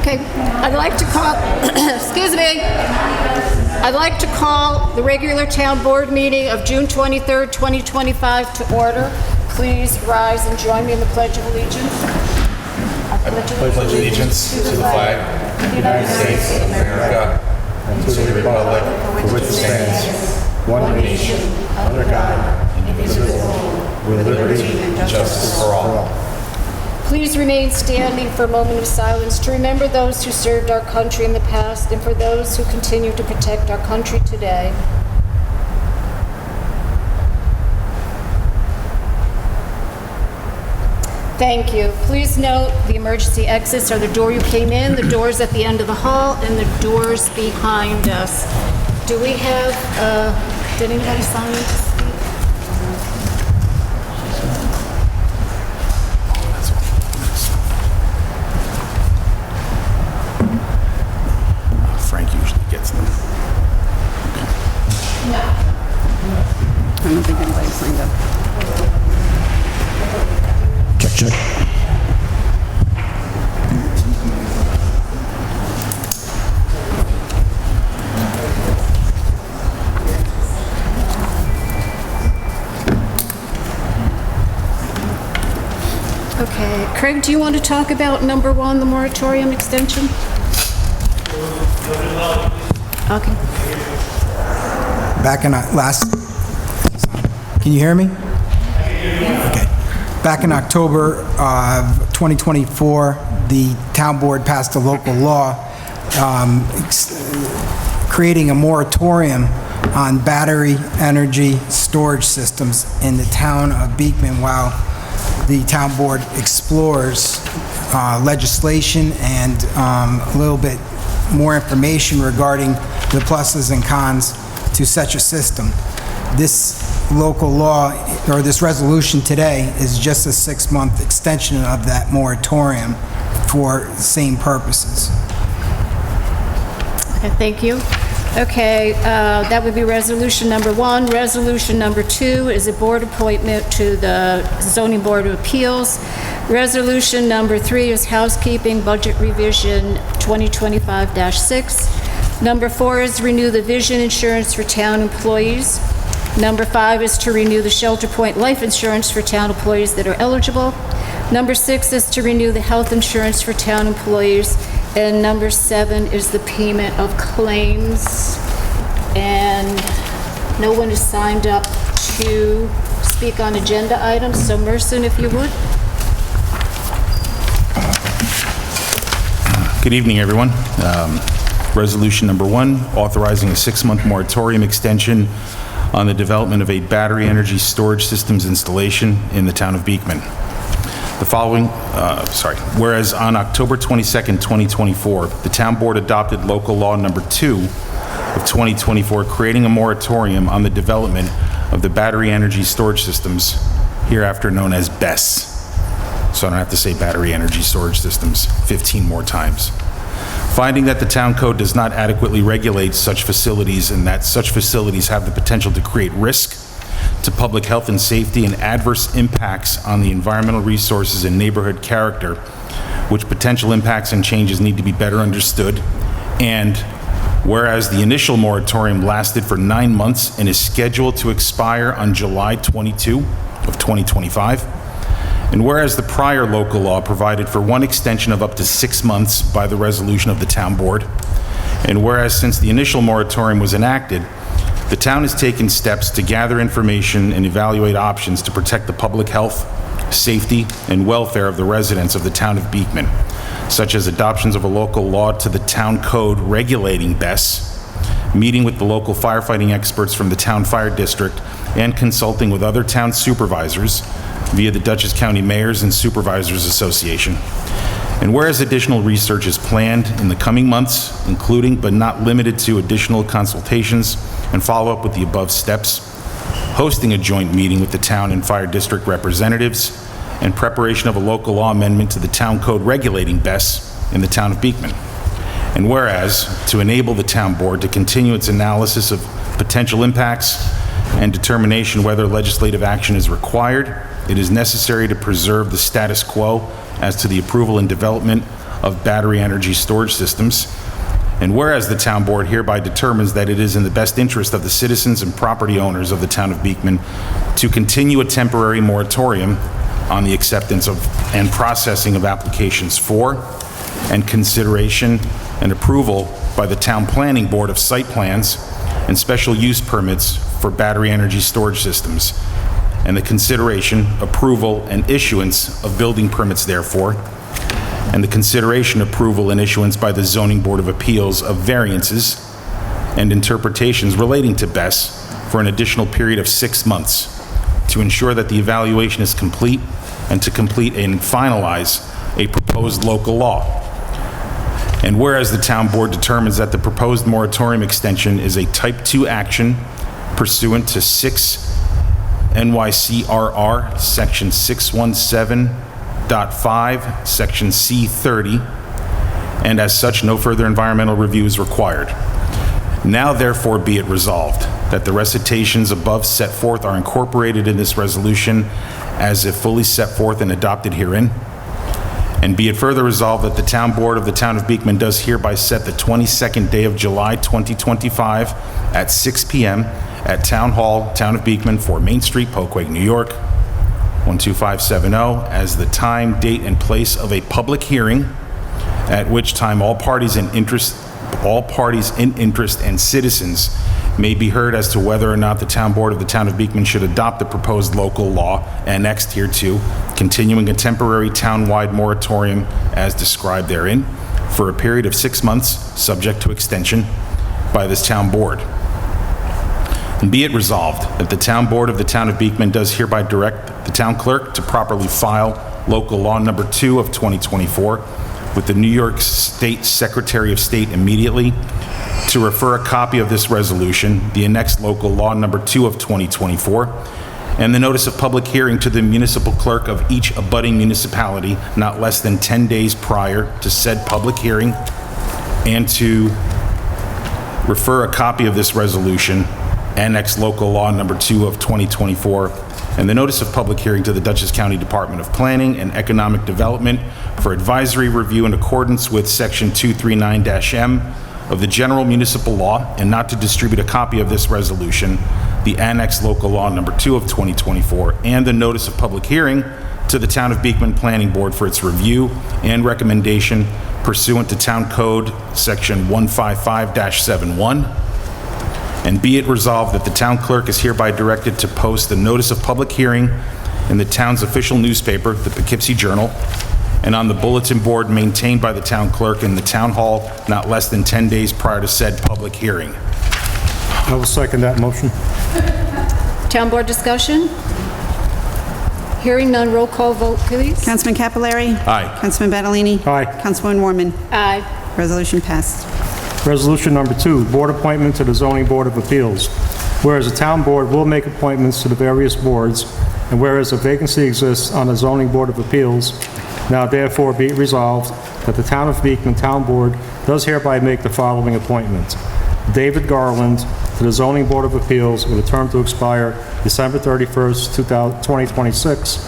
Okay, I'd like to call, excuse me. I'd like to call the regular town board meeting of June 23rd, 2025 to order. Please rise and join me in the Pledge of Allegiance. I pledge allegiance to the flag of the United States of America and to the republic for which it stands, one nation, under God, indivisible, with liberty and justice for all. Please remain standing for a moment of silence to remember those who served our country in the past and for those who continue to protect our country today. Thank you. Please note the emergency exits are the door you came in, the doors at the end of the hall, and the doors behind us. Do we have, did anybody sign in to speak? Frank usually gets them. No. I don't think anybody signed up. Check. Okay. Craig, do you want to talk about number one, the moratorium extension? Okay. Back in can you hear me? Okay. Back in October of 2024, the town board passed a local law creating a moratorium on battery energy storage systems in the town of Beekman while the town board explores legislation and a little bit more information regarding the pluses and cons to such a system. This local law, or this resolution today, is just a 6-month extension of that moratorium for the same purposes. Okay, thank you. Okay, that would be resolution number one. Resolution number two is a board appointment to the Zoning Board of Appeals. Resolution number three is housekeeping budget revision 2025-6. Number four is renew the vision insurance for town employees. Number five is to renew the Shelter Point life insurance for town employees that are eligible. Number six is to renew the health insurance for town employees. And number seven is the payment of claims. And no one is signed up to speak on agenda items, so Merson, if you would. Good evening, everyone. Resolution number one, authorizing a 6-month moratorium extension on the development of a battery energy storage systems installation in the town of Beekman. The following, whereas on October 22nd, 2024, the town board adopted local law number 2 of 2024, creating a moratorium on the development of the battery energy storage systems, hereafter known as BESS. So I don't have to say battery energy storage systems 15 more times. Finding that the town code does not adequately regulate such facilities and that such facilities have the potential to create risk to public health and safety and adverse impacts on the environmental resources and neighborhood character, which potential impacts and changes need to be better understood. And whereas the initial moratorium lasted for 9 months and is scheduled to expire on July 22 of 2025, and whereas the prior local law provided for one extension of up to 6 months by the resolution of the town board, and whereas since the initial moratorium was enacted, the town has taken steps to gather information and evaluate options to protect the public health, safety, and welfare of the residents of the town of Beekman, such as adoptions of a local law to the town code regulating BESS, meeting with the local firefighting experts from the town fire district, and consulting with other town supervisors via the Dutchess County Mayors and Supervisors Association. And whereas additional research is planned in the coming months, including but not limited to additional consultations and follow-up with the above steps, hosting a joint meeting with the town and fire district representatives, and preparation of a local law amendment to the town code regulating BESS in the town of Beekman. And whereas, to enable the town board to continue its analysis of potential impacts and determination whether legislative action is required, it is necessary to preserve the status quo as to the approval and development of battery energy storage systems. And whereas the town board hereby determines that it is in the best interest of the citizens and property owners of the town of Beekman to continue a temporary moratorium on the acceptance of and processing of applications for and consideration and approval by the town planning board of site plans and special use permits for battery energy storage systems, and the consideration, approval, and issuance of building permits therefore, and the consideration, approval, and issuance by the Zoning Board of Appeals of variances and interpretations relating to BES for an additional period of 6 months to ensure that the evaluation is complete and to complete and finalize a proposed local law. And whereas the town board determines that the proposed moratorium extension is a type 2 action pursuant to 6 NYCRR section 617.5 section C30, and as such no further environmental review is required. Now therefore be it resolved that the recitations above set forth are incorporated in this resolution as if fully set forth and adopted herein. And be it further resolved that the town board of the town of Beekman does hereby set the 22nd day of July 2025 at 6 p.m. at Town Hall, Town of Beekman, 4 Main Street, Poquay, New York, 12570, as the time, date, and place of a public hearing at which time all parties in interest and citizens may be heard as to whether or not the town board of the town of Beekman should adopt the proposed local law annexed hereto, continuing a temporary town-wide moratorium as described therein for a period of 6 months, subject to extension by this town board. And be it resolved that the town board of the town of Beekman does hereby direct the town clerk to properly file local law number 2 of 2024 with the New York State Secretary of State immediately, to refer a copy of this resolution, the annexed local law number 2 of 2024, and the notice of public hearing to the municipal clerk of each abutting municipality not less than 10 days prior to said public hearing, and to refer a copy of this resolution, annexed local law number 2 of 2024, and the notice of public hearing to the Dutchess County Department of Planning and Economic Development for advisory review in accordance with Section 239-M of the General Municipal Law, and not to distribute a copy of this resolution, the annexed local law number 2 of 2024, and the notice of public hearing to the Town of Beekman Planning Board for its review and recommendation pursuant to Town Code Section 155-71. And be it resolved that the town clerk is hereby directed to post the notice of public hearing in the town's official newspaper, the Poughkeepsie Journal, and on the bulletin board maintained by the town clerk in the town hall not less than 10 days prior to said public hearing. I will second that motion. Town board discussion? Hearing none, roll call vote, please. Councilman Capillari? Aye. Councilman Badalini? Aye. Councilwoman Warman? Aye. Resolution passed. Resolution number 2, board appointment to the Zoning Board of Appeals. Whereas the town board will make appointments to the various boards, and whereas a vacancy exists on the Zoning Board of Appeals, now therefore be it resolved that the Town of Beekman Town Board does hereby make the following appointments. David Garland to the Zoning Board of Appeals with a term to expire December 31st, 2026.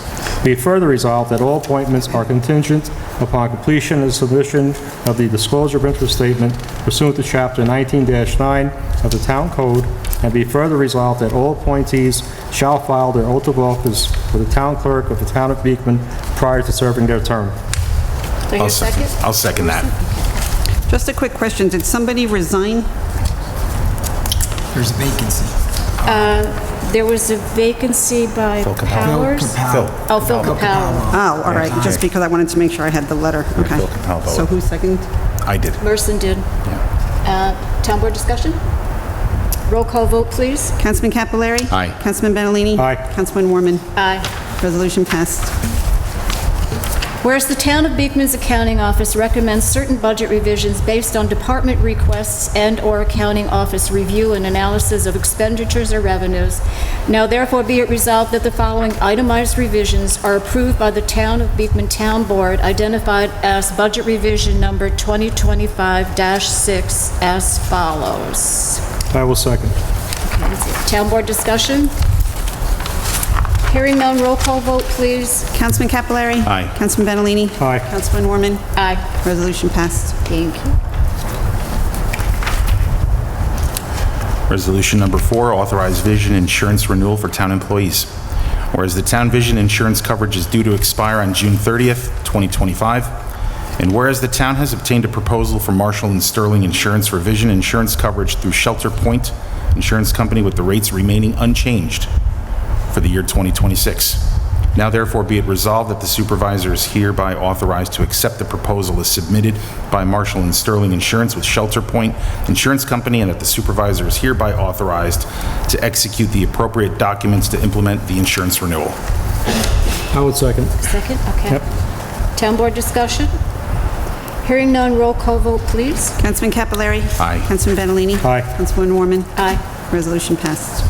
Be it further resolved that all appointments are contingent upon completion and submission of the disclosure of interest statement pursuant to Chapter 19-9 of the Town Code, and be further resolved that all appointees shall file their oath of office with the town clerk of the Town of Beekman prior to serving their term. Do I hear a second? I'll second that. Just a quick question. Did somebody resign? There's a vacancy. There was a vacancy by Powers? Capel. Oh, Phil Capel. Oh, all right, just because I wanted to make sure I had the letter. Okay. Phil Capel voted. So who seconded? I did. Merson did. Town board discussion? Roll call vote, please. Councilman Capillari? Aye. Councilman Badalini? Aye. Councilwoman Warman? Aye. Resolution passed. Whereas the Town of Beekman's Accounting Office recommends certain budget revisions based on department requests and/or Accounting Office review and analysis of expenditures or revenues, now therefore be it resolved that the following itemized revisions are approved by the Town of Beekman Town Board, identified as budget revision number 2025-6 as follows. I will second. Town board discussion? Hearing none, roll call vote, please. Councilman Capillari? Aye. Councilman Benalini? Aye. Councilman Norman? Aye. Resolution passed. Thank you. Resolution number 4, authorize vision insurance renewal for town employees. Whereas the town vision insurance coverage is due to expire on June 30th, 2025, and whereas the town has obtained a proposal from Marshall and Sterling Insurance for vision insurance coverage through Shelter Point Insurance Company with the rates remaining unchanged for the year 2026. Now therefore be it resolved that the supervisor is hereby authorized to accept the proposal as submitted by Marshall and Sterling Insurance with Shelter Point Insurance Company, and that the supervisor is hereby authorized to execute the appropriate documents to implement the insurance renewal. I would second. Second, okay. Yep. Town board discussion? Hearing none, roll call vote, please. Councilman Capillari? Aye. Councilman Benalini? Aye. Councilman Norman? Aye. Resolution passed.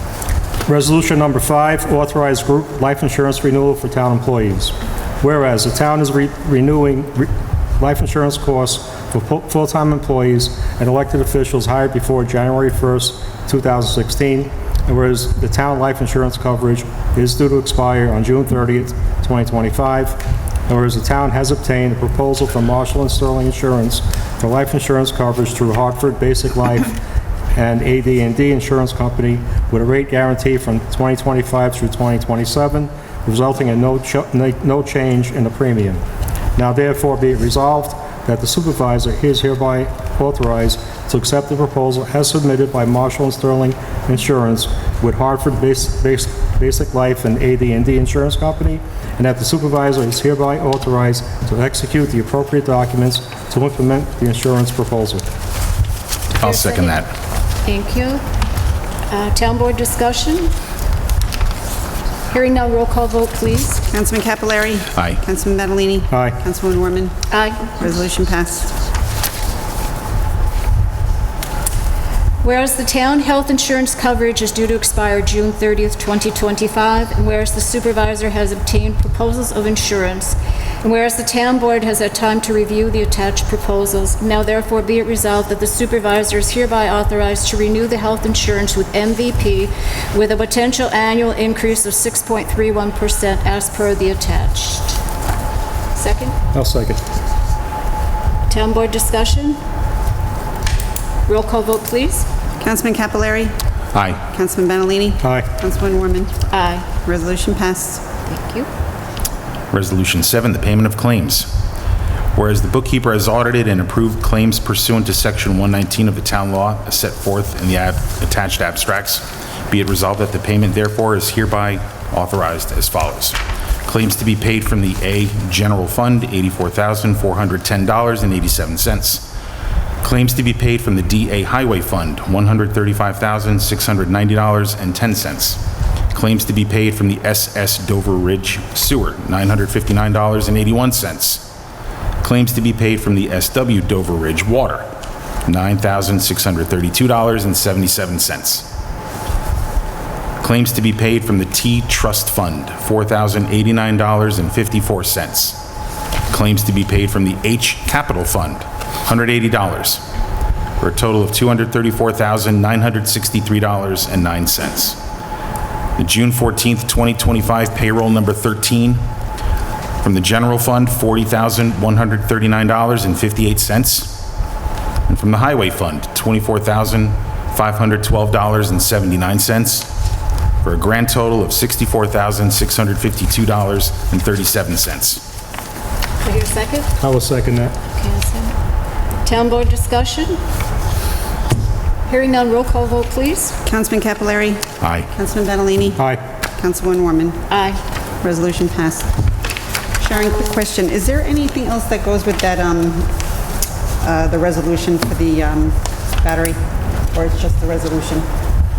Resolution number 5, authorize group life insurance renewal for town employees. Whereas the town is renewing life insurance costs for full-time employees and elected officials hired before January 1st, 2016, and whereas the town life insurance coverage is due to expire on June 30th, 2025, and whereas the town has obtained a proposal from Marshall and Sterling Insurance for life insurance coverage through Hartford Basic Life and AD&D Insurance Company with a rate guarantee from 2025 through 2027, resulting in no change in the premium. Now therefore be it resolved that the supervisor is hereby authorized to accept the proposal as submitted by Marshall and Sterling Insurance with Hartford Basic Life and AD&D Insurance Company, and that the supervisor is hereby authorized to execute the appropriate documents to implement the insurance proposal. I'll second that. Thank you. Town board discussion? Hearing none, roll call vote, please. Councilman Capillari? Aye. Councilman Benalini? Aye. Councilman Norman? Aye. Resolution passed. Whereas the town health insurance coverage is due to expire June 30th, 2025, and whereas the supervisor has obtained proposals of insurance, and whereas the town board has had time to review the attached proposals, now therefore be it resolved that the supervisor is hereby authorized to renew the health insurance with MVP with a potential annual increase of 6.31% as per the attached. Second? I'll second. Town board discussion? Roll call vote, please. Councilman Capillari? Aye. Councilman Benalini? Aye. Councilman Norman? Aye. Resolution passed. Thank you. Resolution 7, the payment of claims. Whereas the bookkeeper has audited and approved claims pursuant to Section 119 of the town law as set forth in the attached abstracts, be it resolved that the payment therefore is hereby authorized as follows. Claims to be paid from the A General Fund, $84,410.87. Claims to be paid from the DA Highway Fund, $135,690.10. Claims to be paid from the SS Dover Ridge Sewer, $959.81. Claims to be paid from the SW Dover Ridge Water, $9,632.77. Claims to be paid from the T Trust Fund, $4,089.54. Claims to be paid from the H Capital Fund, $180, for a total of $234,963.09. The June 14th, 2025 payroll number 13 from the General Fund, $40,139.58. And from the Highway Fund, $24,512.79, for a grand total of $64,652.37. Do I hear a second? I will second that. Okay, a second. Town board discussion? Hearing none, roll call vote, please. Councilman Capillari? Aye. Councilman Benalini? Aye. Councilman Norman? Aye. Resolution passed. Sharon, quick question. Is there anything else that goes with that, the resolution for the battery? Or it's just the resolution?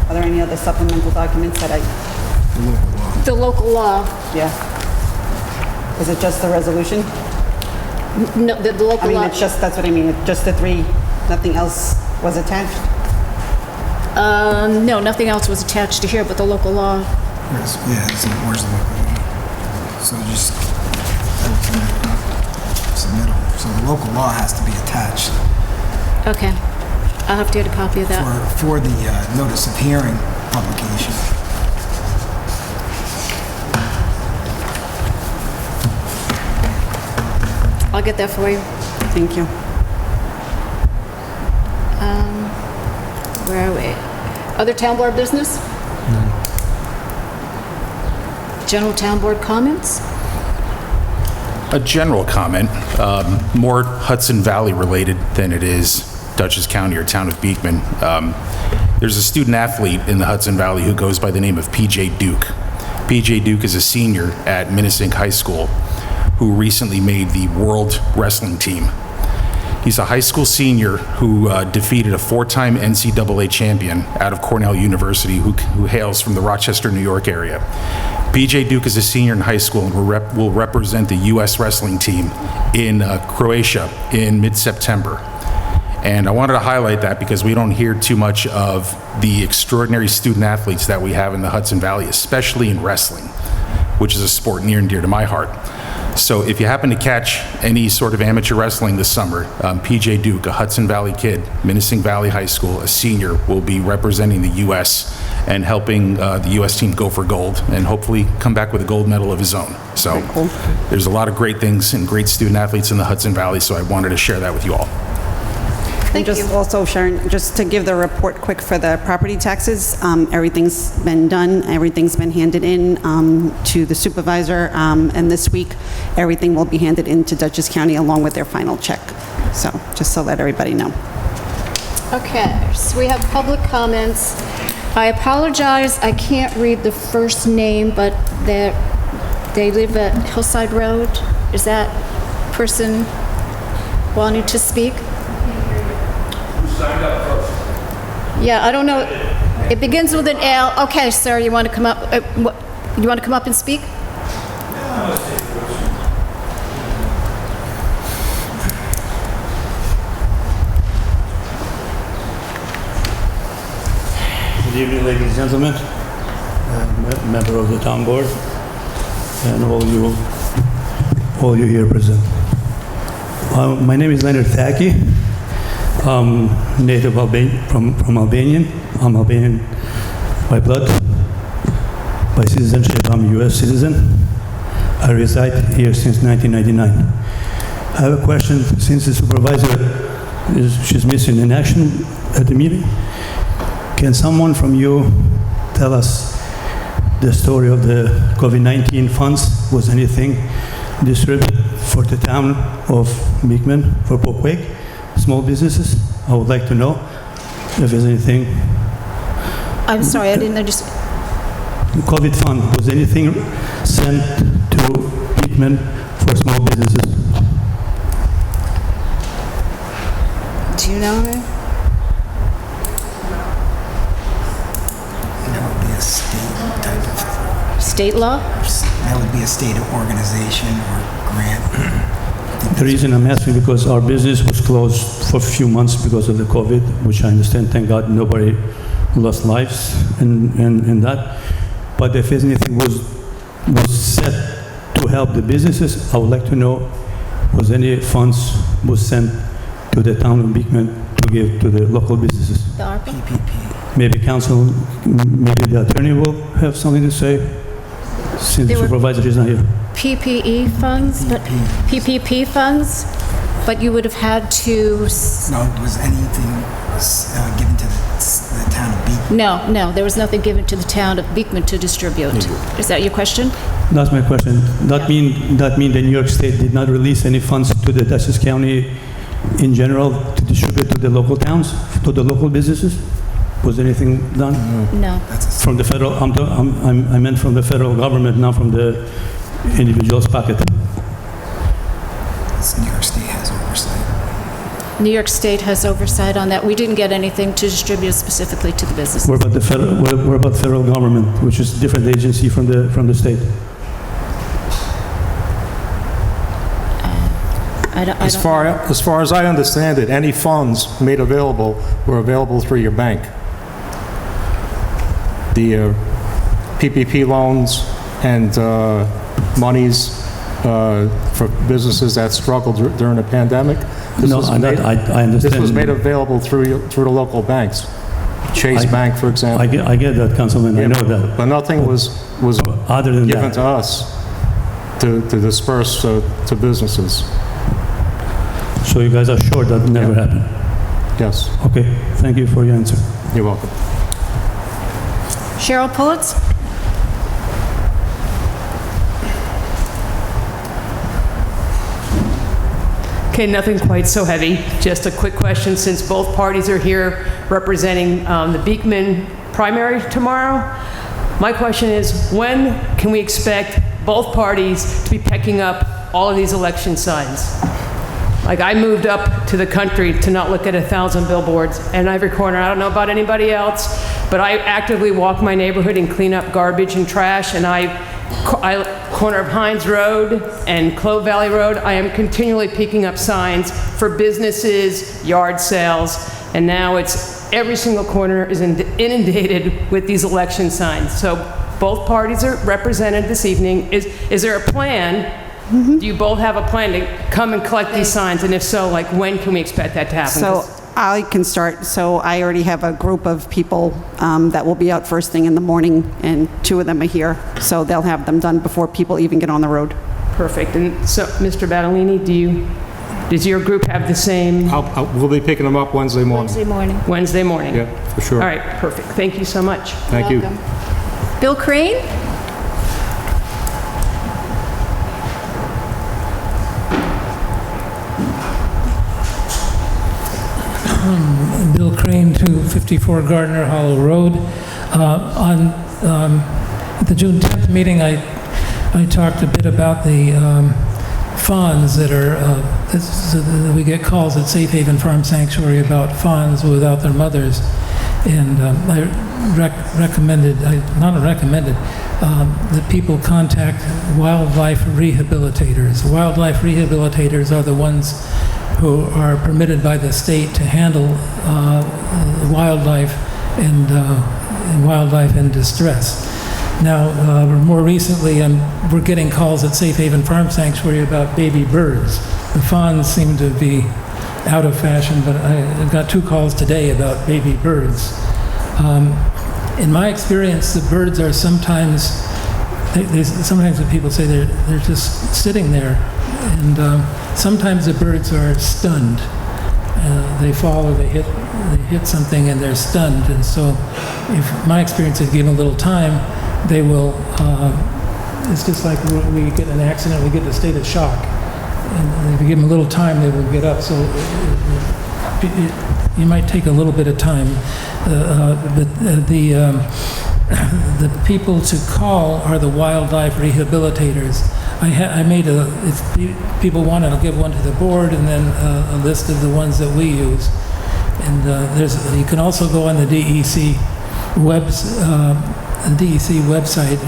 Are there any other supplemental documents that The local law, yeah. Is it just the resolution? no, the I local mean, law, it's just, that's what I mean, it's just the three, nothing else was attached? no, nothing else was attached to here but the local law. Where's the local law? So just, submittal. So the local law has to be attached Okay. I'll have to get a copy of that. for the notice of hearing publication. I'll get that for you. Thank you. Where are we? Other town board business? General town board comments? A general comment, more Hudson Valley related than it is Dutchess County or town of Beekman. There's a student athlete in the Hudson Valley who goes by the name of PJ Duke. PJ Duke is a senior at Minnesink High School who recently made the World Wrestling Team. He's a high school senior who defeated a 4-time NCAA champion out of Cornell University who hails from the Rochester, New York area. PJ Duke is a senior in high school and will represent the U.S. wrestling team in Croatia in mid-September. And I wanted to highlight that because we don't hear too much of the extraordinary student athletes that we have in the Hudson Valley, especially in wrestling, which is a sport near and dear to my heart. So if you happen to catch any sort of amateur wrestling this summer, PJ Duke, a Hudson Valley kid, Minnesink Valley High School, a senior, will be representing the U.S. and helping the U.S. team go for gold and hopefully come back with a gold medal of his own. So there's a lot of great things and great student athletes in the Hudson Valley, so I wanted to share that with you all. And just also, Sharon, just to give the report quick for the property taxes, everything's been done, everything's been handed in to the supervisor, and this week, everything will be handed in to Dutchess County along with their final check. So, just to let everybody know. Okay, so we have public comments. I apologize, I can't read the first name, but they live at Hillside Road. Is that person wanting to speak? Signed up first. Yeah, I don't know. It begins with an L. Okay, sir, you want to come up? You want to come up and speak? Good evening, ladies and gentlemen, member of the town board, and all you here present. My name is Leonard Thackey. I'm native from Albanian. I'm Albanian by blood. By citizenship, I'm a U.S. citizen. I reside here since 1999. I have a question, since the supervisor she's missing in action at the meeting. Can someone from you tell us the story of the COVID-19 funds? Was anything distributed for the town of Beekman, for Popweg? Small businesses? I would like to know if there's anything. I'm sorry, I didn't understand. COVID fund, was anything sent to Beekman for small businesses? Do you know? That would be a state type of, State law? that would be a state organization or grant. The reason I'm asking because our business was closed for a few months because of the COVID, which I understand, thank God nobody lost lives in that. But if anything was set to help the businesses, I would like to know, was any funds was sent to the town of Beekman to give to the local businesses? The ARPA? Maybe council, maybe the attorney will have something to say, since the There were- supervisor is not here. PPE funds, but PPP funds, but you would have had to. No, was anything given to the town of Beekman? No, there was nothing given to the town of Beekman to distribute. Is that your question? That's my question. That mean that New York State did not release any funds to the Dutchess County in general to distribute to the local towns, to the local businesses? Was anything done? No. From the federal, I meant from the federal government, not from the individual's pocket. New York State has oversight. New York State has oversight on that. We didn't get anything to distribute specifically to the businesses. What about the federal government, which is a different agency from the state? I don't As far as I understand it, any funds made available were available through your bank. The PPP loans and monies for businesses that struggled during the pandemic. No, I understand. This was made available through the local banks. Chase Bank, for example. I get that, Councilman, I know that. But nothing was Other than given that, to us to disperse to businesses. So you guys are sure that never happened? Yes, Okay, thank you for your answer. you're welcome. Cheryl Pullitz? Okay, nothing quite so heavy. Just a quick question, since both parties are here representing the Beekman primary tomorrow. My question is, when can we expect both parties to be picking up all of these election signs? Like, I moved up to the country to not look at 1,000 billboards in every corner. I don't know about anybody else, but I actively walk my neighborhood and clean up garbage and trash, and corner of Hines Road and Clove Valley Road, I am continually picking up signs for businesses, yard sales, and now it's every single corner is inundated with these election signs. So both parties are represented this evening. Is there a plan? Do you both have a plan to come and collect these signs? And if so, like, when can we expect that to happen? So I can start. So I already have a group of people that will be out first thing in the morning, and 2 of them are here. So they'll have them done before people even get on the road. Perfect. And so, Mr. Battolini, does your group have the same We'll be picking them up Wednesday morning. Wednesday morning. Wednesday morning? Yeah, for sure. All right, perfect. Thank you so much. Thank you. Welcome. Bill Crane? Bill Crane, 254 Gardner Hollow Road. On the June 10th meeting, I talked a bit about the fawns that are, we get calls at Safe Haven Farm Sanctuary about fawns without their mothers. And I recommended that people contact wildlife rehabilitators. Wildlife rehabilitators are the ones who are permitted by the state to handle wildlife and wildlife in distress. Now, more recently, we're getting calls at Safe Haven Farm Sanctuary about baby birds. The fawns seem to be out of fashion, but I've got 2 calls today about baby birds. In my experience, the birds are sometimes, sometimes the people say they're just sitting there, and sometimes the birds are stunned. They fall or they hit something and they're stunned. And so, if my experience is give them a little time, they will. It's just like when we get in an accident, we get the state of shock, and if you give them a little time, they will get up. So you might take a little bit of time, but the people to call are the wildlife rehabilitators. I made if people want it, I'll give one to the board and then a list of the ones that we use. And you can also go on the DEC website.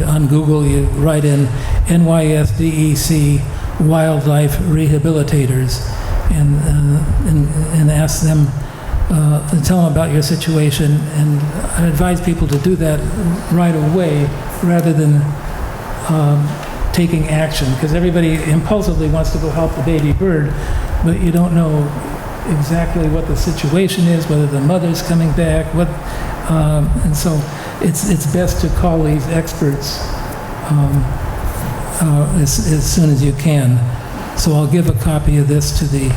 On Google, you write in NYSDEC Wildlife Rehabilitators and ask them, tell them about your situation. And I advise people to do that right away rather than taking action, because everybody impulsively wants to go help the baby bird, but you don't know exactly what the situation is, whether the mother's coming back, and so it's best to call these experts as soon as you can. So I'll give a copy of this to the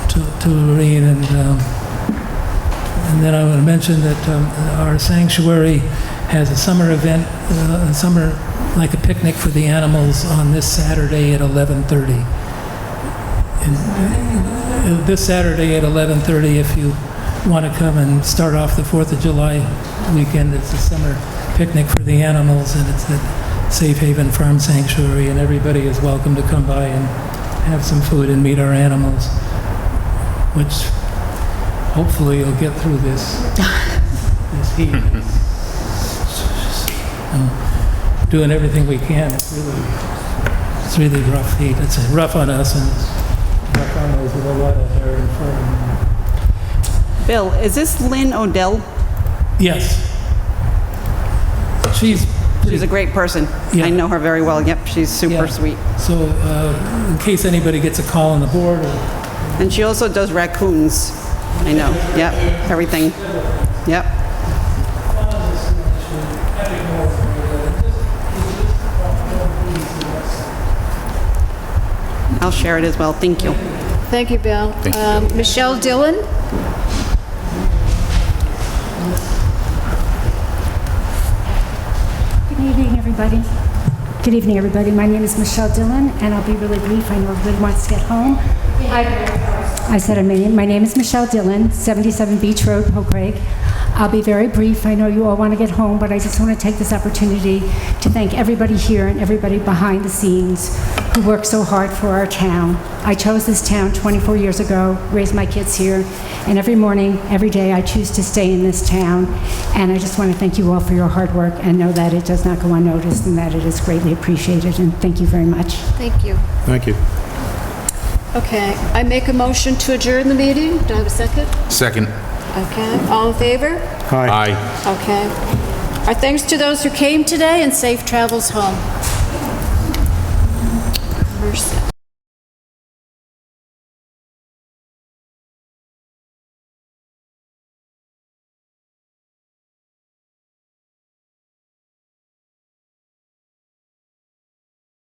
to Lorraine, and then I want to mention that our sanctuary has a summer event, like a picnic for the animals on this Saturday at 11:30. And this Saturday at 11:30, if you want to come and start off the 4th of July weekend, it's a summer picnic for the animals, and it's at Safe Haven Farm Sanctuary, and everybody is welcome to come by and have some food and meet our animals, which hopefully you'll get through this heat. Doing everything we can. It's really rough heat. It's rough on us, and it's rough on those with a lot of hair and fur. Bill, is this Lynn Odell? Yes. She's a great person. Yeah. I know her very well. Yep, she's super yeah. sweet. So in case anybody gets a call on the board. And she also does raccoons. I know. Yep, everything. Yep. I'll share it as well. Thank you. Thank you, Bill. Thank you, Bill. Michelle Dillon? Good evening, everybody. Good evening, everybody. My name is Michelle Dillon, and I'll be really brief. I know everybody wants to get home. I said my name is Michelle Dillon, 77 Beach Road, Poquay. I'll be very brief. I know you all want to get home, but I just want to take this opportunity to thank everybody here and everybody behind the scenes who work so hard for our town. I chose this town 24 years ago, raised my kids here, and every morning, every day, I choose to stay in this town. And I just want to thank you all for your hard work and know that it does not go unnoticed and that it is greatly appreciated. And thank you very much. Thank you. Thank you. Okay, I make a motion to adjourn the meeting. Do I have a second? Second. Okay, all in favor? Aye. Aye. Okay. Our thanks to those who came today and safe travels home. Mercy.